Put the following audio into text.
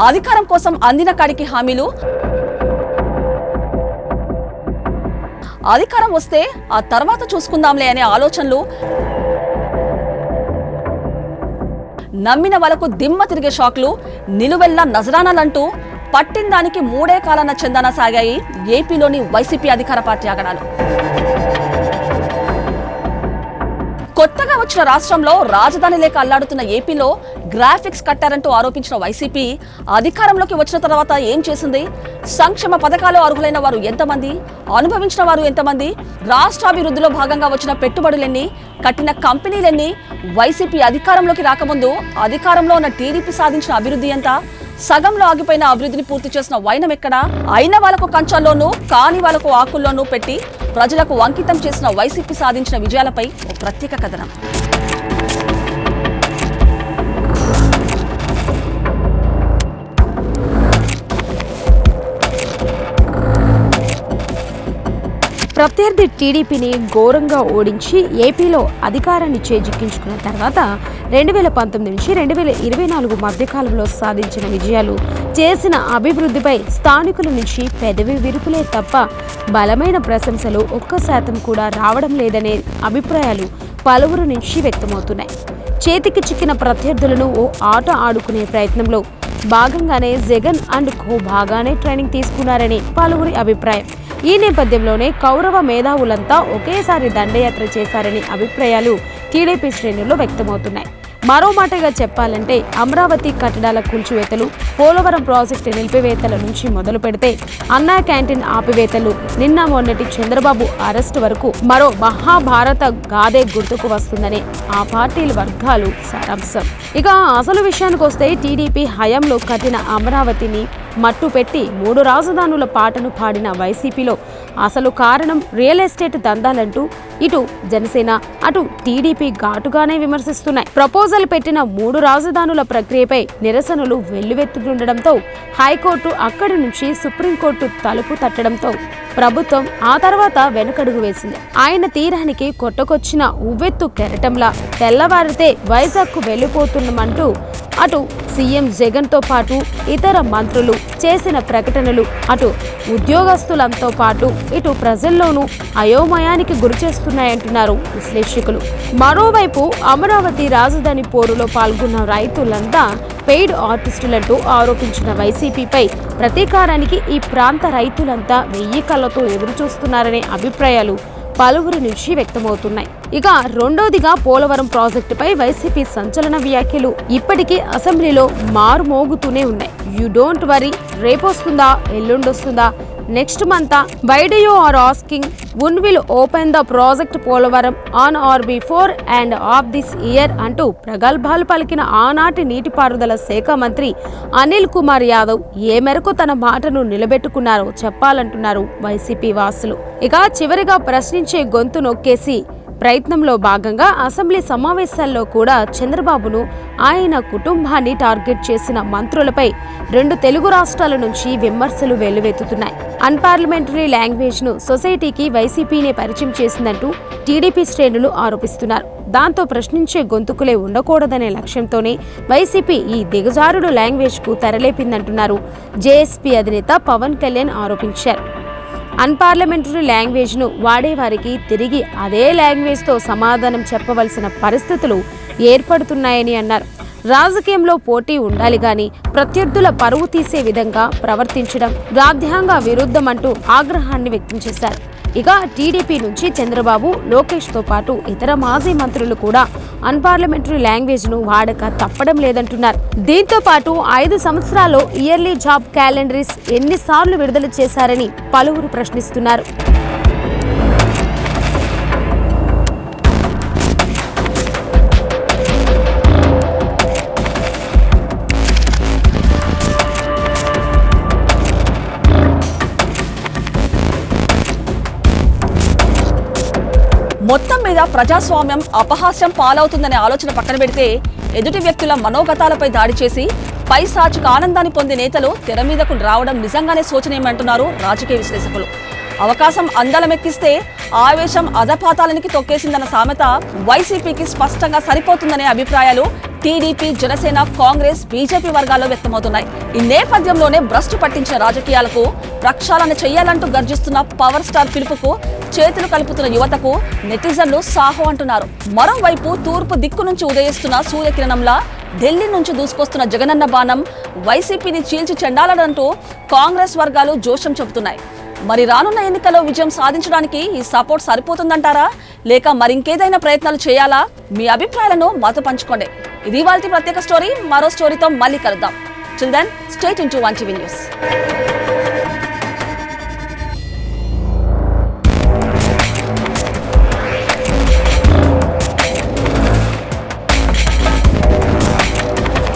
అధికారం కోసం అందిన కాడికి హామీలు, అధికారం వస్తే ఆ తర్వాత చూసుకుందాంలే అనే ఆలోచనలు, నమ్మిన వాళ్ళకు దిమ్మ తిరిగే షాక్లు, నిలువెల్లా నజరానాలంటూ పట్టిన దానికి 3 కాలాన చందాన సాగాయి ఏపీలోని వైసీపీ అధికార పార్టీ ఆగడాలు. కొత్తగా వచ్చిన రాష్ట్రంలో రాజధాని లేక అల్లాడుతున్న ఏపీలో గ్రాఫిక్స్ కట్టారంటూ ఆరోపించిన వైసీపీ అధికారంలోకి వచ్చిన తర్వాత ఏం చేసింది? సంక్షేమ పథకాలు అర్హులైన వారు ఎంతమంది, అనుభవించిన వారు ఎంతమంది, రాష్ట్రాభివృద్ధిలో భాగంగా వచ్చిన పెట్టుబడులెన్ని, కట్టిన కంపెనీలెన్ని, వైసీపీ అధికారంలోకి రాకముందు అధికారంలో ఉన్న టీడీపీ సాధించిన అభివృద్ధి ఎంత, సగంలో ఆగిపోయిన అభివృద్ధిని పూర్తి చేసిన వైనం ఎక్కడా, అయిన వాళ్లకు కంచాల్లోనూ కాని వాళ్లకు ఆకుల్లోనూ పెట్టి ప్రజలకు అంకితం చేసిన వైసీపీ సాధించిన విజయాలపై ఓ ప్రత్యేక కథనం. ప్రత్యర్థి టీడీపీని ఘోరంగా ఓడించి ఏపీలో అధికారాన్ని చేజిక్కించుకున్న తర్వాత 2019 నుంచి 2024 మధ్యకాలంలో సాధించిన విజయాలు, చేసిన అభివృద్ధిపై స్థానికుల నుంచి పెదవి విరుపులే తప్ప బలమైన ప్రశంసలు 1% కూడా రావడం లేదనే అభిప్రాయాలు పలువురు నుంచి వ్యక్తమవుతున్నాయి. చేతికి చిక్కిన ప్రత్యర్థులను ఓ ఆట ఆడుకునే ప్రయత్నంలో భాగంగానే జగన్ అండ్ కో బాగానే ట్రైనింగ్ తీసుకున్నారని పలువురి అభిప్రాయం. ఈ నేపథ్యంలోనే కౌరవ మేధావులంతా ఒకేసారి దండయాత్ర చేశారని అభిప్రాయాలు టీడీపీ శ్రేణుల్లో వ్యక్తమవుతున్నాయి. మరో మాటగా చెప్పాలంటే అమరావతి కట్టడాల కూల్చివేతలు, పోలవరం ప్రాజెక్టు నిలిపివేతల నుంచి మొదలు పెడితే అన్నా క్యాంటీన్ ఆపివేతలు, నిన్న మొన్నటి చంద్రబాబు అరెస్టు వరకు మరో మహాభారత గాథే గుర్తుకు వస్తుందని ఆ పార్టీల వర్గాలు సారాంశం. ఇక అసలు విషయానికి వస్తే టీడీపీ హయాంలో కట్టిన అమరావతిని మట్టు పెట్టి 3 రాజధానుల పాటను పాడిన వైసీపీలో అసలు కారణం రియల్ ఎస్టేట్ దందాలంటూ ఇటు జనసేన అటు టీడీపీ ఘాటుగానే విమర్శిస్తున్నాయి. ప్రపోజల్ పెట్టిన 3 రాజధానుల ప్రక్రియపై నిరసనలు వెల్లువెత్తుతుండటంతో హైకోర్టు అక్కడి నుంచి సుప్రీంకోర్టు తలుపు తట్టడంతో ప్రభుత్వం ఆ తర్వాత వెనకడుగు వేసింది. ఆయన తీరానికి కొట్టకొచ్చిన ఉవ్వెత్తు కెరటంలా తెల్లవారితే వైజాగ్కు వెళ్లిపోతున్నామంటూ అటు సీఎం జగన్తో పాటు ఇతర మంత్రులు చేసిన ప్రకటనలు అటు ఉద్యోగస్తులంతో పాటు ఇటు ప్రజల్లోనూ అయోమయానికి గురిచేస్తున్నాయంటున్నారు విశ్లేషకులు. మరోవైపు అమరావతి రాజధాని పోరులో పాల్గొన్న రైతులంతా పెయిడ్ ఆర్టిస్టులంటూ ఆరోపించిన వైసీపీపై ప్రతీకారానికి ఈ ప్రాంత రైతులంతా 1000 కళ్ళతో ఎదురుచూస్తున్నారనే అభిప్రాయాలు పలువురి నుంచి వ్యక్తమవుతున్నాయి. ఇక రెండోదిగా పోలవరం ప్రాజెక్టుపై వైసీపీ సంచలన వ్యాఖ్యలు ఇప్పటికీ అసెంబ్లీలో మారుమోగుతూనే ఉన్నాయి. యూ డోంట్ వరీ, రేపొస్తుందా, ఎల్లుండొస్తుందా, next month, why do you are asking, one will open the project Polavaram on or before end of this year అంటూ ప్రగల్భాలు పలికిన ఆనాటి నీటిపారుదల శాఖ మంత్రి అనిల్ కుమార్ యాదవ్ ఏ మేరకు తన మాటను నిలబెట్టుకున్నారో చెప్పాలంటున్నారు వైసీపీ వాసులు. ఇక చివరిగా ప్రశ్నించే గొంతు నొక్కేసి ప్రయత్నంలో భాగంగా అసెంబ్లీ సమావేశాల్లో కూడా చంద్రబాబును ఆయన కుటుంబాన్ని టార్గెట్ చేసిన మంత్రులపై 2 తెలుగు రాష్ట్రాల నుంచి విమర్శలు వెల్లువెత్తుతున్నాయి. అన్పార్లమెంటరీ లాంగ్వేజ్ ను సొసైటీకి వైసీపీనే పరిచయం చేసిందంటూ టీడీపీ శ్రేణులు ఆరోపిస్తున్నారు. దాంతో ప్రశ్నించే గొంతుకులే ఉండకూడదనే లక్ష్యంతోనే వైసీపీ ఈ దిగజారుడు లాంగ్వేజ్ కు తెరలేపిందంటున్నారు జేఎస్పీ అధినేత పవన్ కళ్యాణ్ ఆరోపించారు. అన్పార్లమెంటరీ లాంగ్వేజ్ను వాడేవారికి తిరిగి అదే లాంగ్వేజ్తో సమాధానం చెప్పవలసిన పరిస్థితులు ఏర్పడుతున్నాయని అన్నారు. రాజకీయంలో పోటీ ఉండాలి గాని ప్రత్యర్థుల పరువు తీసే విధంగా ప్రవర్తించడం రాజ్యాంగ విరుద్ధమంటూ ఆగ్రహాన్ని వ్యక్తం చేశారు. ఇక టీడీపీ నుంచి చంద్రబాబు, లోకేష్తో పాటు ఇతర మాజీ మంత్రులు కూడా అన్పార్లమెంటరీ లాంగ్వేజ్ను వాడక తప్పడం లేదంటున్నారు. దీంతో పాటు 5 సంవత్సరాల్లో ఇయర్లీ జాబ్ క్యాలెండరీస్ ఎన్నిసార్లు విడుదల చేశారని పలువురు ప్రశ్నిస్తున్నారు. మొత్తం మీద ప్రజాస్వామ్యం అపహాస్యం పాలవుతుందనే ఆలోచన పక్కన పెడితే ఎదుటి వ్యక్తుల మనోగతాలపై దాడి చేసి పైశాచిక ఆనందాన్ని పొందే నేతలు తెర మీదకు రావడం నిజంగానే శోచనీయమంటున్నారు రాజకీయ విశ్లేషకులు. అవకాశం అందలమెక్కిస్తే ఆవేశం అధపాతాలనికి తొక్కేసిందన్న సామెత వైసీపీకి స్పష్టంగా సరిపోతుందనే అభిప్రాయాలు టీడీపీ, జనసేన, కాంగ్రెస్, బీజేపీ వర్గాల్లో వ్యక్తమవుతున్నాయి. ఈ నేపథ్యంలోనే భ్రష్టు పట్టించిన రాజకీయాలకు ప్రక్షాళన చేయాలంటూ గర్జిస్తున్న పవర్ స్టార్ పిలుపుకు చేతులు కలుపుతున్న యువతకు నెటిజన్లు సాహో అంటున్నారు. మరోవైపు తూర్పు దిక్కు నుంచి ఉదయిస్తున్న సూర్యకిరణంలా ఢిల్లీ నుంచి దూసుకొస్తున్న జగనన్న బాణం వైసీపీని చీల్చి చెండాలనంటూ కాంగ్రెస్ వర్గాలు జోషం చెబుతున్నాయి. మరి రానున్న ఎన్నికల్లో విజయం సాధించడానికి ఈ సపోర్ట్ సరిపోతుందంటారా, లేక మరింకేదైనా ప్రయత్నాలు చేయాలా? మీ అభిప్రాయాలను మాతో పంచుకోండి. ఇది ఇవాల్టి ప్రత్యేక స్టోరీ. మరో స్టోరీతో మళ్ళీ కలుద్దాం. Till then stay tuned to 1TV news.